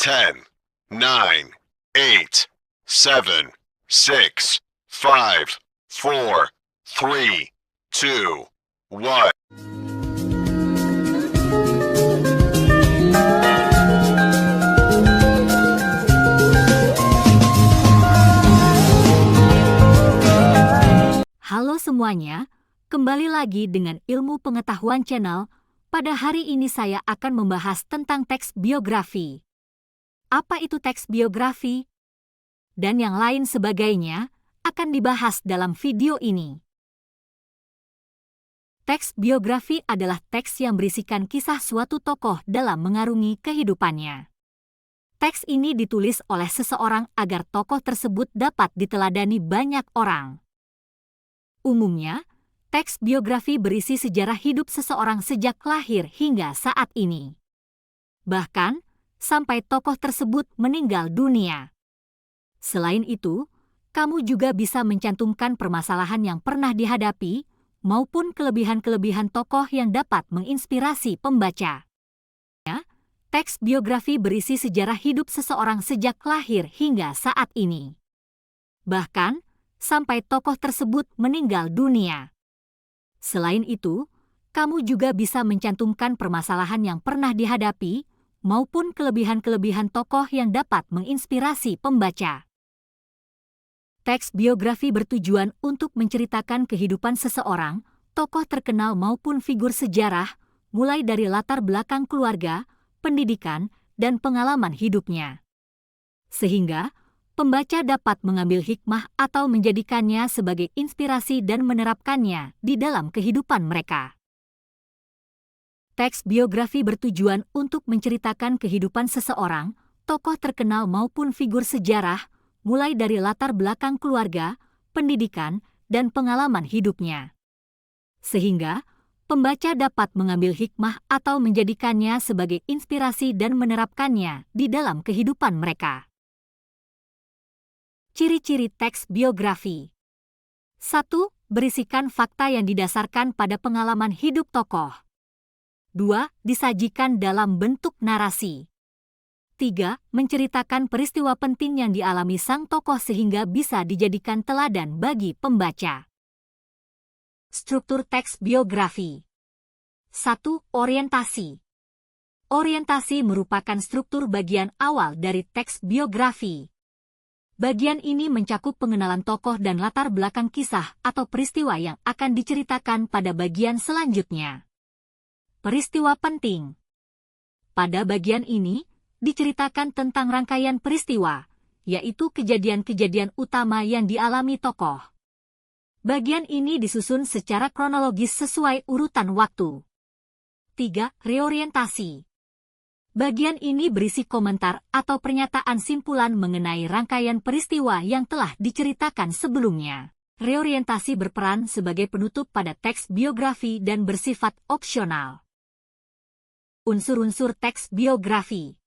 10, 9, 8, 7, 6, 5, 4, 3, 2, 1. Halo semuanya, kembali lagi dengan Ilmu Pengetahuan Channel. Pada hari ini saya akan membahas tentang teks biografi. Apa itu teks biografi? Dan yang lain sebagainya akan dibahas dalam video ini. Teks biografi adalah teks yang berisikan kisah suatu tokoh dalam mengarungi kehidupannya. Teks ini ditulis oleh seseorang agar tokoh tersebut dapat diteladani banyak orang. Umumnya, teks biografi berisi sejarah hidup seseorang sejak lahir hingga saat ini. Bahkan, sampai tokoh tersebut meninggal dunia. Selain itu, kamu juga bisa mencantumkan permasalahan yang pernah dihadapi maupun kelebihan-kelebihan tokoh yang dapat menginspirasi pembaca. Teks biografi berisi sejarah hidup seseorang sejak lahir hingga saat ini. Bahkan, sampai tokoh tersebut meninggal dunia. Selain itu, kamu juga bisa mencantumkan permasalahan yang pernah dihadapi maupun kelebihan-kelebihan tokoh yang dapat menginspirasi pembaca. Teks biografi bertujuan untuk menceritakan kehidupan seseorang, tokoh terkenal maupun figur sejarah, mulai dari latar belakang keluarga, pendidikan, dan pengalaman hidupnya. Sehingga, pembaca dapat mengambil hikmah atau menjadikannya sebagai inspirasi dan menerapkannya di dalam kehidupan mereka. Teks biografi bertujuan untuk menceritakan kehidupan seseorang, tokoh terkenal maupun figur sejarah, mulai dari latar belakang keluarga, pendidikan, dan pengalaman hidupnya. Sehingga, pembaca dapat mengambil hikmah atau menjadikannya sebagai inspirasi dan menerapkannya di dalam kehidupan mereka. Ciri-ciri teks biografi. 1. Berisikan fakta yang didasarkan pada pengalaman hidup tokoh. 2. Disajikan dalam bentuk narasi. 3. Menceritakan peristiwa penting yang dialami sang tokoh sehingga bisa dijadikan teladan bagi pembaca. Struktur teks biografi. 1. Orientasi. Orientasi merupakan struktur bagian awal dari teks biografi. Bagian ini mencakup pengenalan tokoh dan latar belakang kisah atau peristiwa yang akan diceritakan pada bagian selanjutnya. Peristiwa penting. Pada bagian ini, diceritakan tentang rangkaian peristiwa, yaitu kejadian-kejadian utama yang dialami tokoh. Bagian ini disusun secara kronologis sesuai urutan waktu. 3. Reorientasi. Bagian ini berisi komentar atau pernyataan simpulan mengenai rangkaian peristiwa yang telah diceritakan sebelumnya. Reorientasi berperan sebagai penutup pada teks biografi dan bersifat opsional. Unsur-unsur teks biografi.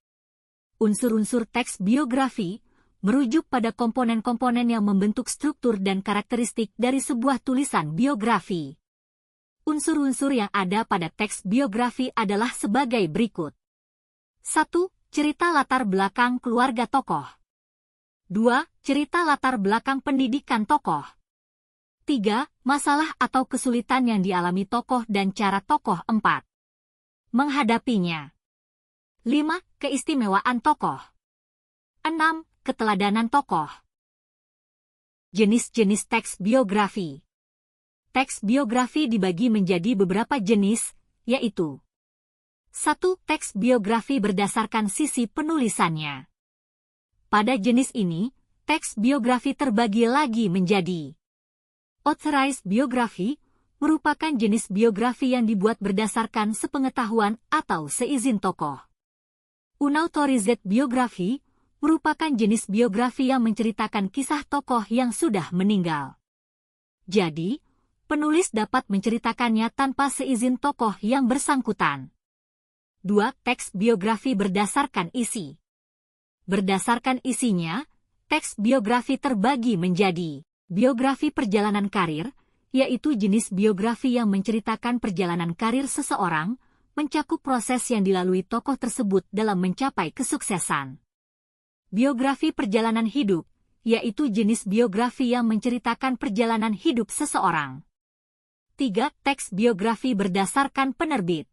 Unsur-unsur teks biografi merujuk pada komponen-komponen yang membentuk struktur dan karakteristik dari sebuah tulisan biografi. Unsur-unsur yang ada pada teks biografi adalah sebagai berikut. 1. Cerita latar belakang keluarga tokoh. 2. Cerita latar belakang pendidikan tokoh. 3. Masalah atau kesulitan yang dialami tokoh dan cara tokoh. 4. Menghadapinya. 5. Keistimewaan tokoh. 6. Keteladanan tokoh. Jenis-jenis teks biografi. Teks biografi dibagi menjadi beberapa jenis, yaitu 1. Teks biografi berdasarkan sisi penulisannya. Pada jenis ini, teks biografi terbagi lagi menjadi authorized biography, merupakan jenis biografi yang dibuat berdasarkan sepengetahuan atau seizin tokoh. Unauthorized biography merupakan jenis biografi yang menceritakan kisah tokoh yang sudah meninggal. Jadi, penulis dapat menceritakannya tanpa seizin tokoh yang bersangkutan. 2. Teks biografi berdasarkan isi. Berdasarkan isinya, teks biografi terbagi menjadi biografi perjalanan karir, yaitu jenis biografi yang menceritakan perjalanan karir seseorang, mencakup proses yang dilalui tokoh tersebut dalam mencapai kesuksesan. Biografi perjalanan hidup, yaitu jenis biografi yang menceritakan perjalanan hidup seseorang. 3. Teks biografi berdasarkan penerbit.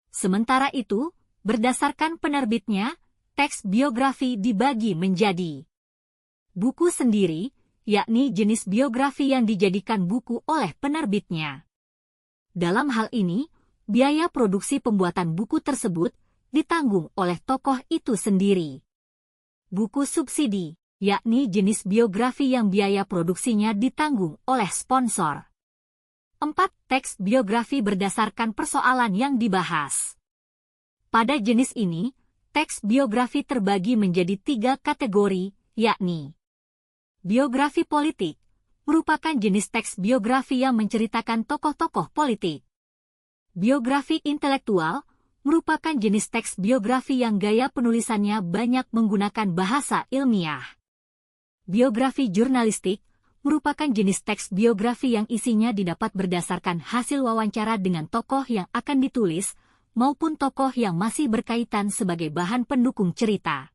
Sementara itu, berdasarkan penerbitnya, teks biografi dibagi menjadi buku sendiri, yakni jenis biografi yang dijadikan buku oleh penerbitnya. Dalam hal ini, biaya produksi pembuatan buku tersebut ditanggung oleh tokoh itu sendiri. Buku subsidi, yakni jenis biografi yang biaya produksinya ditanggung oleh sponsor. 4. Teks biografi berdasarkan persoalan yang dibahas. Pada jenis ini, teks biografi terbagi menjadi 3 kategori, yakni biografi politik, merupakan jenis teks biografi yang menceritakan tokoh-tokoh politik. Biografi intelektual, merupakan jenis teks biografi yang gaya penulisannya banyak menggunakan bahasa ilmiah. Biografi jurnalistik, merupakan jenis teks biografi yang isinya didapat berdasarkan hasil wawancara dengan tokoh yang akan ditulis, maupun tokoh yang masih berkaitan sebagai bahan pendukung cerita.